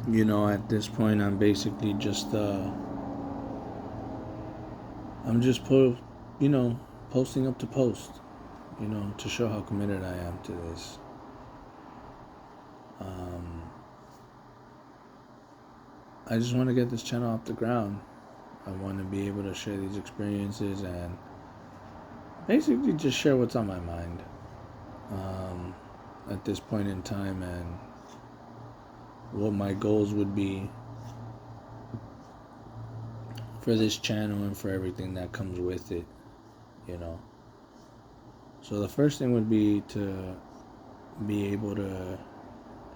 At this point, I'm basically just I'm just posting up to post, to show how committed I am to this. Um, I just want to get this channel off the ground. I want to be able to share these experiences and basically just share what's on my mind at this point in time, and what my goals would be for this channel and for everything that comes with it, you know. So the first thing would be to be able to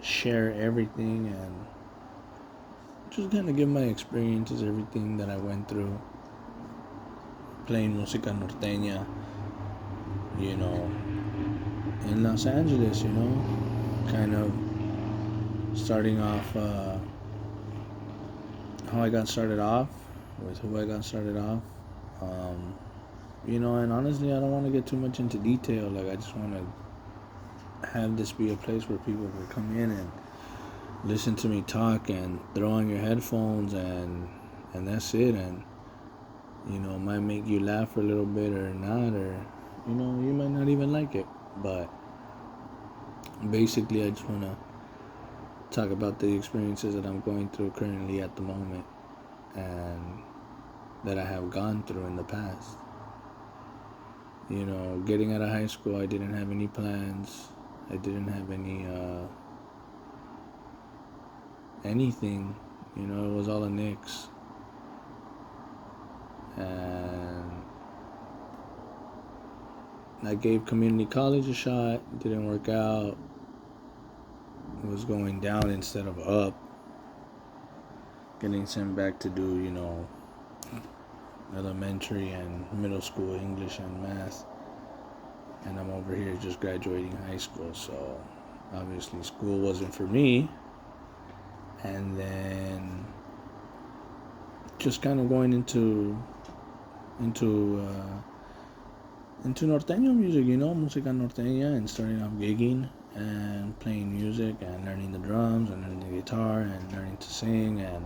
share everything and just kind of give my experiences, everything that I went through playing música norteña, you know, in Los Angeles, kind of starting off how I got started off, with who I got started off. And honestly, I don't want to get too much into detail. Like, I just want to have this be a place where people will come in and listen to me talk and throw on your headphones, and that's it. And might make you laugh for a little bit or not, or you might not even like it. But basically, I just want to talk about the experiences that I'm going through currently at the moment, and that I have gone through in the past. Getting out of high school, I didn't have any plans. I didn't have anything. It was all a nix. And I gave community college a shot. Didn't work out. It was going down instead of up. Getting sent back to do, elementary and middle school English and math. And I'm over here just graduating high school. So obviously school wasn't for me. And then just kind of going into norteño music, música norteña, and starting off gigging and playing music and learning the drums and learning the guitar and learning to sing. And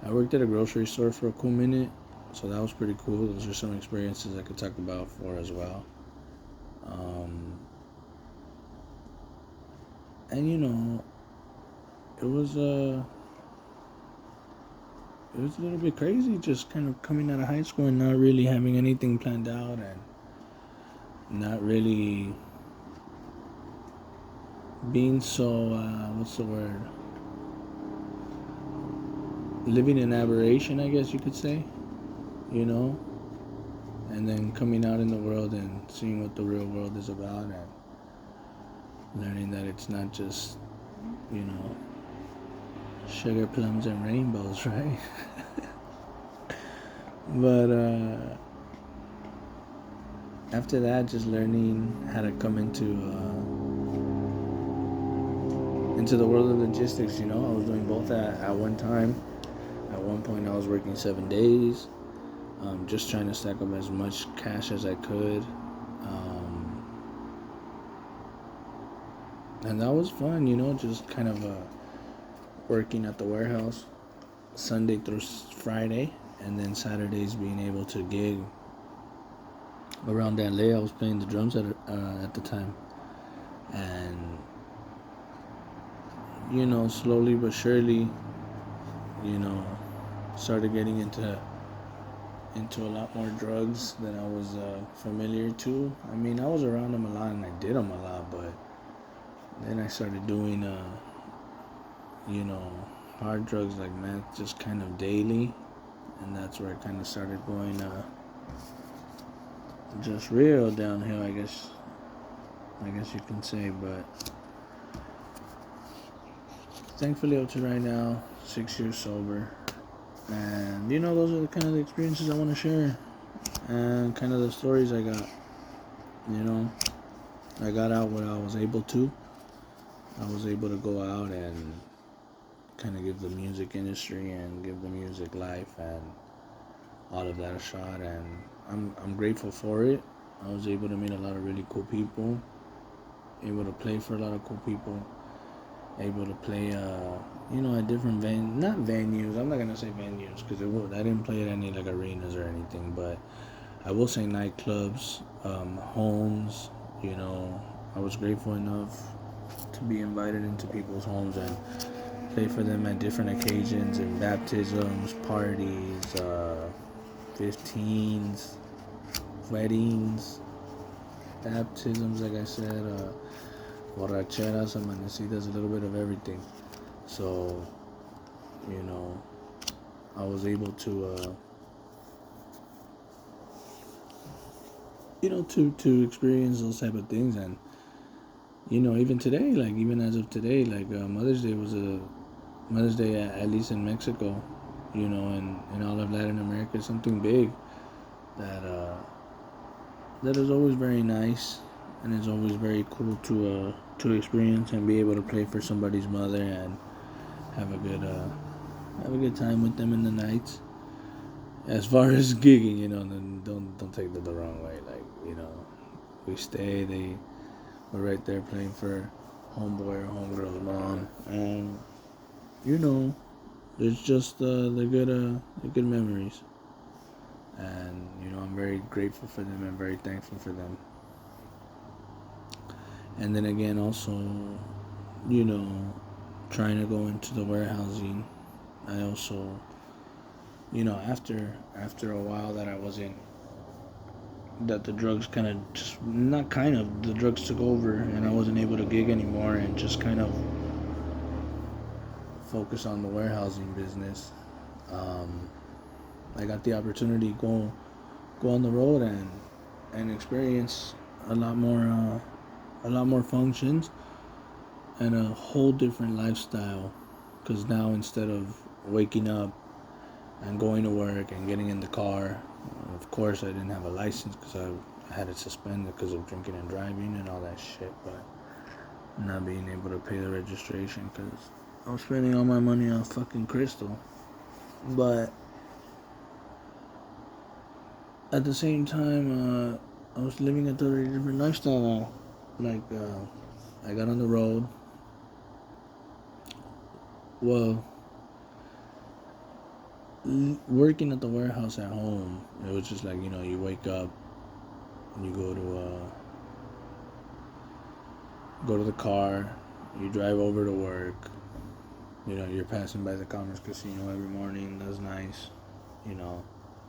I worked at a grocery store for a cool minute, so that was pretty cool. Those are some experiences I could talk about for as well. And it was a little bit crazy, just kind of coming out of high school and not really having anything planned out, and not really being so what's the word, living in aberration, I guess you could say, and then coming out in the world and seeing what the real world is about, and learning that it's not just sugar plums and rainbows, right? But after that, just learning how to come into the world of logistics. I was doing both at one time. At one point, I was working 7 days, just trying to stack up as much cash as I could, and that was fun. Just kind of working at the warehouse Sunday through Friday, and then Saturdays being able to gig around LA. I was playing the drums at the time, and slowly but surely, started getting into a lot more drugs than I was familiar to. I mean, I was around them a lot and I did them a lot, but then I started doing hard drugs like meth just kind of daily, and that's where it kind of started going just real downhill, I guess you can say. But thankfully up to right now, 6 years sober, and those are the kind of the experiences I want to share, and kind of the stories I got. I got out what I was able to. I was able to go out and kind of give the music industry and give the music life and all of that a shot, and I'm grateful for it. I was able to meet a lot of really cool people, able to play for a lot of cool people, able to play, at different not venues. I'm not gonna say venues because I didn't play at any like arenas or anything, but I will say nightclubs, homes. I was grateful enough to be invited into people's homes and play for them at different occasions and baptisms, parties, 15s, weddings, baptisms, like I said, borracheras, amanecidas, a little bit of everything. So, I was able to, to experience those type of things. And, even today, like, even as of today, like, Mother's Day, at least in Mexico, and in all of Latin America, is something big that, that is always very nice, and it's always very cool to experience and be able to play for somebody's mother and have a good time with them in the nights. As far as gigging, then don't take that the wrong way. Like, we stay. We're right there playing for homeboy or homegirl's mom, and it's just the good memories. And I'm very grateful for them and very thankful for them. And then again, also, trying to go into the warehousing, I also, after a while that I was in, that the drugs kind of just not kind of the drugs took over and I wasn't able to gig anymore and just kind of focus on the warehousing business. I got the opportunity to go on the road and experience a lot more functions and a whole different lifestyle. Because now, instead of waking up and going to work and getting in the car, of course I didn't have a license because I had it suspended because of drinking and driving and all that shit, but not being able to pay the registration because I was spending all my money on fucking crystal. But at the same time, I was living a totally different lifestyle now. Like, I got on the road. Well, working at the warehouse at home, it was just like, you wake up and you go to the car, you drive over to work. You're passing by the Commerce Casino every morning. That's nice.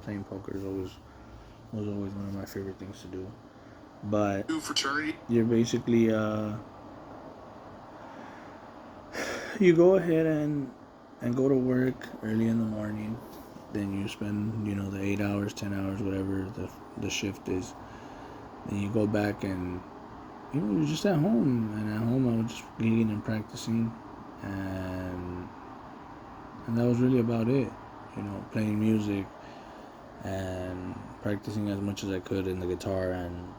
Playing poker was always one of my favorite things to do. But you're basically you go ahead and go to work early in the morning. Then you spend the 8 hours, 10 hours, whatever the shift is. Then you go back and you're just at home. And at home I was just gigging and practicing, and that was really about it. Playing music and practicing as much as I could in the guitar, and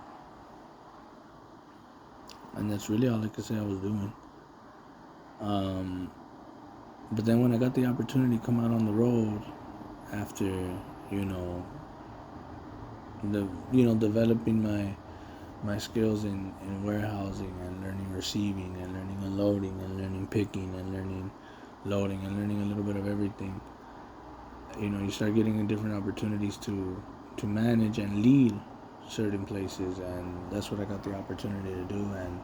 that's really all I could say I was doing. But then when I got the opportunity to come out on the road after, developing my skills in warehousing and learning receiving and learning unloading and learning picking and learning loading and learning a little bit of everything, you start getting different opportunities to manage and lead certain places, and that's what I got the opportunity to do. And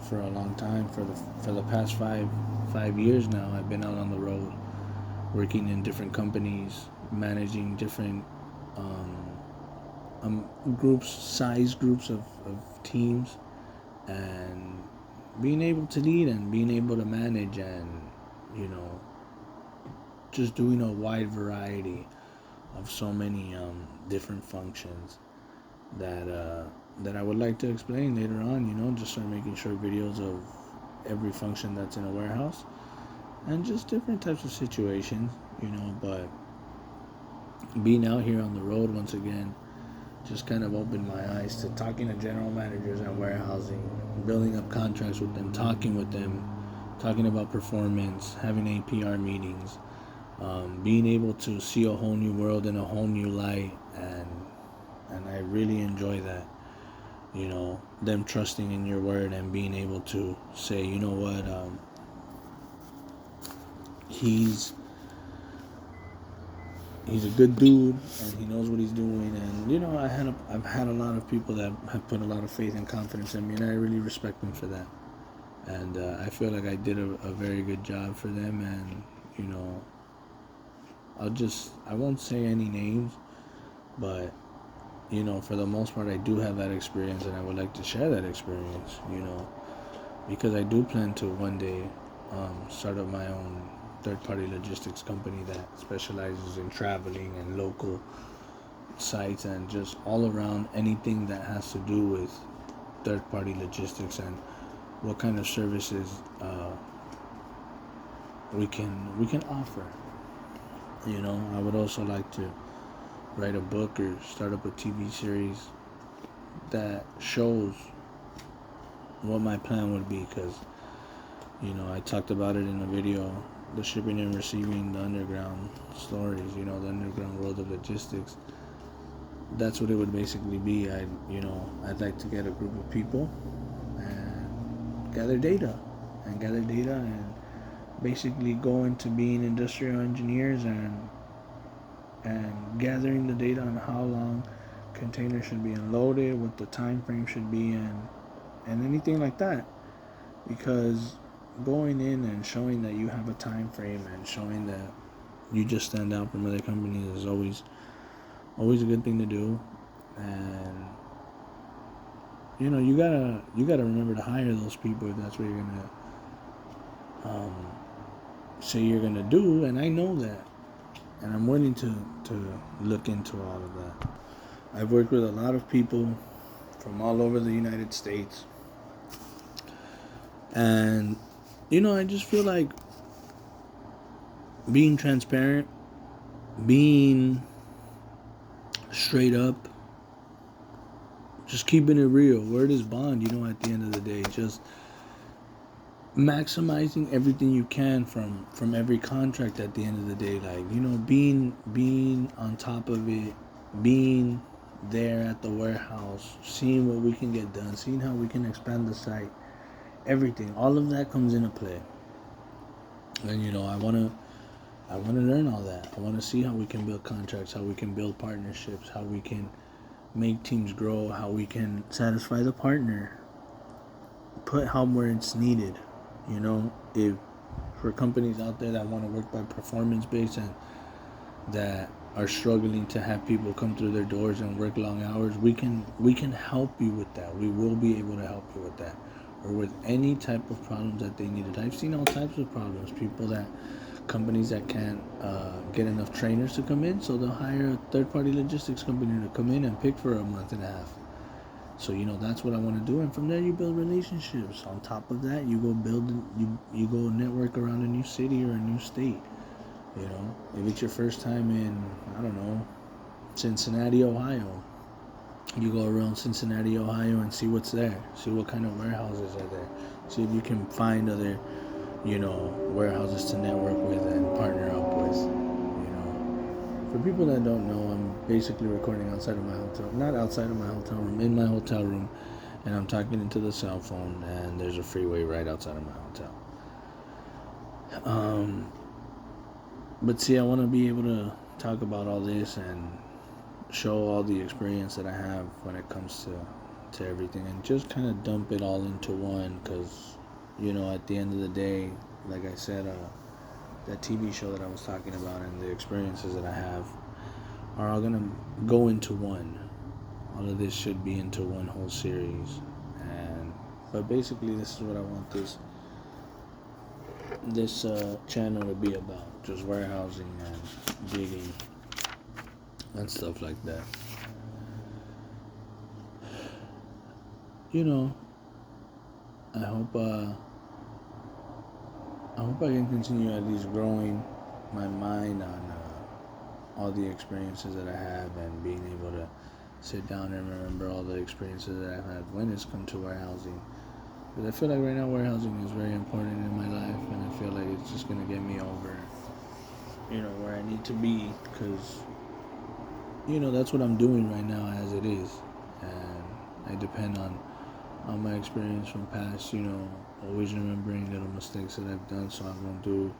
for a long time, for the past five years now, I've been out on the road, working in different companies, managing different size groups of teams, and being able to lead and being able to manage, and just doing a wide variety of so many different functions that I would like to explain later on. Just start making short videos of every function that's in a warehouse and just different types of situations, but being out here on the road once again just kind of opened my eyes to talking to general managers and warehousing, building up contracts with them, talking with them, talking about performance, having APR meetings, being able to see a whole new world in a whole new light, and I really enjoy that. them trusting in your word and being able to say, you know what, he's a good dude and he knows what he's doing. And I've had a lot of people that have put a lot of faith and confidence in me, and I really respect them for that. And I feel like I did a very good job for them. And I won't say any names, but for the most part, I do have that experience, and I would like to share that experience, because I do plan to one day start up my own third-party logistics company that specializes in traveling and local sites and just all around anything that has to do with third-party logistics and what kind of services we can offer. I would also like to write a book or start up a TV series that shows what my plan would be, because I talked about it in the video, the shipping and receiving, the underground stories, the underground world of logistics. That's what it would basically be. I'd like to get a group of people and gather data and basically go into being industrial engineers and gathering the data on how long containers should be unloaded, what the time frame should be, and anything like that. Because going in and showing that you have a time frame and showing that you just stand out from other companies is always a good thing to do. And you gotta remember to hire those people if that's what you're gonna say you're gonna do. And I know that, and I'm willing to look into all of that. I've worked with a lot of people from all over the United States, and I just feel like being transparent, being straight up, just keeping it real. Word is bond, at the end of the day. Just maximizing everything you can from every contract at the end of the day. Like, being on top of it, being there at the warehouse, seeing what we can get done, seeing how we can expand the site, everything. All of that comes into play. And I want to learn all that. I want to see how we can build contracts, how we can build partnerships, how we can make teams grow, how we can satisfy the partner, put help where it's needed. If for companies out there that want to work by performance based and that are struggling to have people come through their doors and work long hours, we can help you with that. We will be able to help you with that, or with any type of problems that they needed. I've seen all types of problems. Companies that can't get enough trainers to come in, so they'll hire a third-party logistics company to come in and pick for a month and a half. So that's what I want to do, and from there you build relationships. On top of that, you go you go network around a new city or a new state. If it's your first time in, I don't know, Cincinnati, Ohio, you go around Cincinnati, Ohio, and see what's there. See what kind of warehouses are there. See if you can find other warehouses to network with and partner up with. For people that don't know, I'm basically recording outside of my hotel. Not outside of my hotel room, in my hotel room. And I'm talking into the cell phone, and there's a freeway right outside of my hotel. But see, I want to be able to talk about all this and show all the experience that I have when it comes to everything, and just kind of dump it all into one, because at the end of the day, like I said, that TV show that I was talking about and the experiences that I have are all gonna go into one. All of this should be into one whole series. But basically, this is what I want this channel to be about: just warehousing and digging and stuff like that. I hope I can continue at least growing my mind on all the experiences that I have, and being able to sit down and remember all the experiences that I've had when it's come to warehousing. Because I feel like right now warehousing is very important in my life, and I feel like it's just going to get me over, where I need to be, because, that's what I'm doing right now as it is. And I depend on on my experience from past, always remembering little mistakes that I've done so I won't do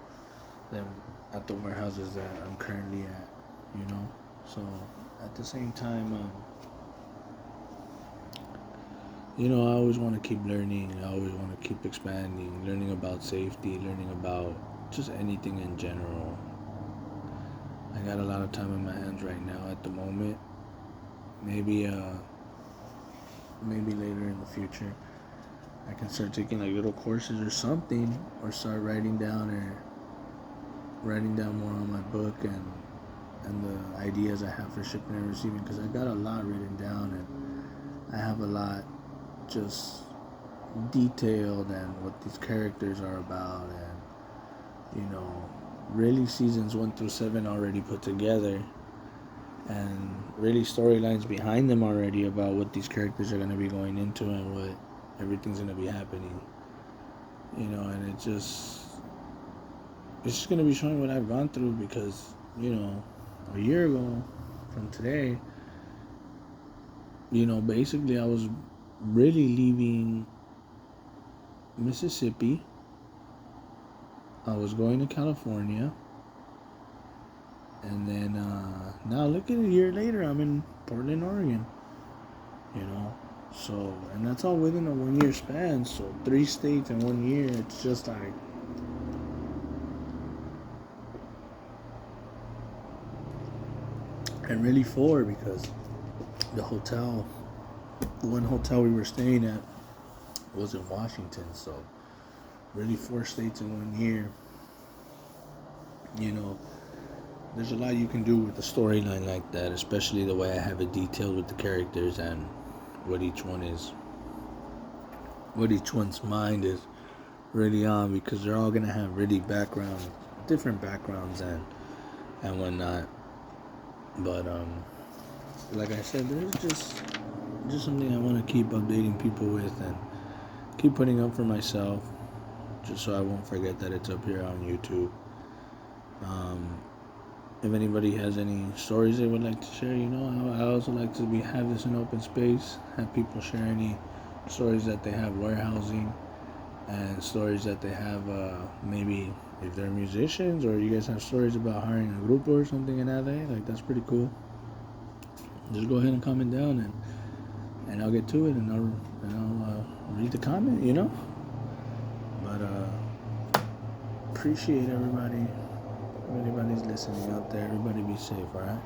them at the warehouses that I'm currently at, you know. So at the same time, I always want to keep learning. I always want to keep expanding, learning about safety, learning about just anything in general. I got a lot of time in my hands right now at the moment. Maybe maybe later in the future I can start taking like little courses or something, or start writing down more on my book and the ideas I have for shipping and receiving, because I got a lot written down and I have a lot just detailed and what these characters are about, and really seasons 1 through 7 already put together, and really storylines behind them already about what these characters are going to be going into and what everything's going to be happening, and it's just going to be showing what I've gone through, because a year ago from today, basically I was really leaving Mississippi. I was going to California, and then now look at a year later, I'm in Portland, Oregon. So, and that's all within a 1 year span. So 3 states in 1 year. It's just like, and really 4, because the one hotel we were staying at was in Washington. So really 4 states in 1 year. There's a lot you can do with a storyline like that, especially the way I have it detailed with the characters and what each one's mind is really on, because they're all gonna have really different backgrounds and whatnot. But like I said, there's just something I want to keep updating people with and keep putting up for myself, just so I won't forget that it's up here on YouTube. If anybody has any stories they would like to share, I also like to have this an open space, have people share any stories that they have warehousing, and stories that they have, maybe if they're musicians, or you guys have stories about hiring a group or something in LA, like that's pretty cool. Just go ahead and comment down, and I'll get to it, and I'll read the comment, But appreciate everybody. If anybody's listening out there, everybody be safe, alright?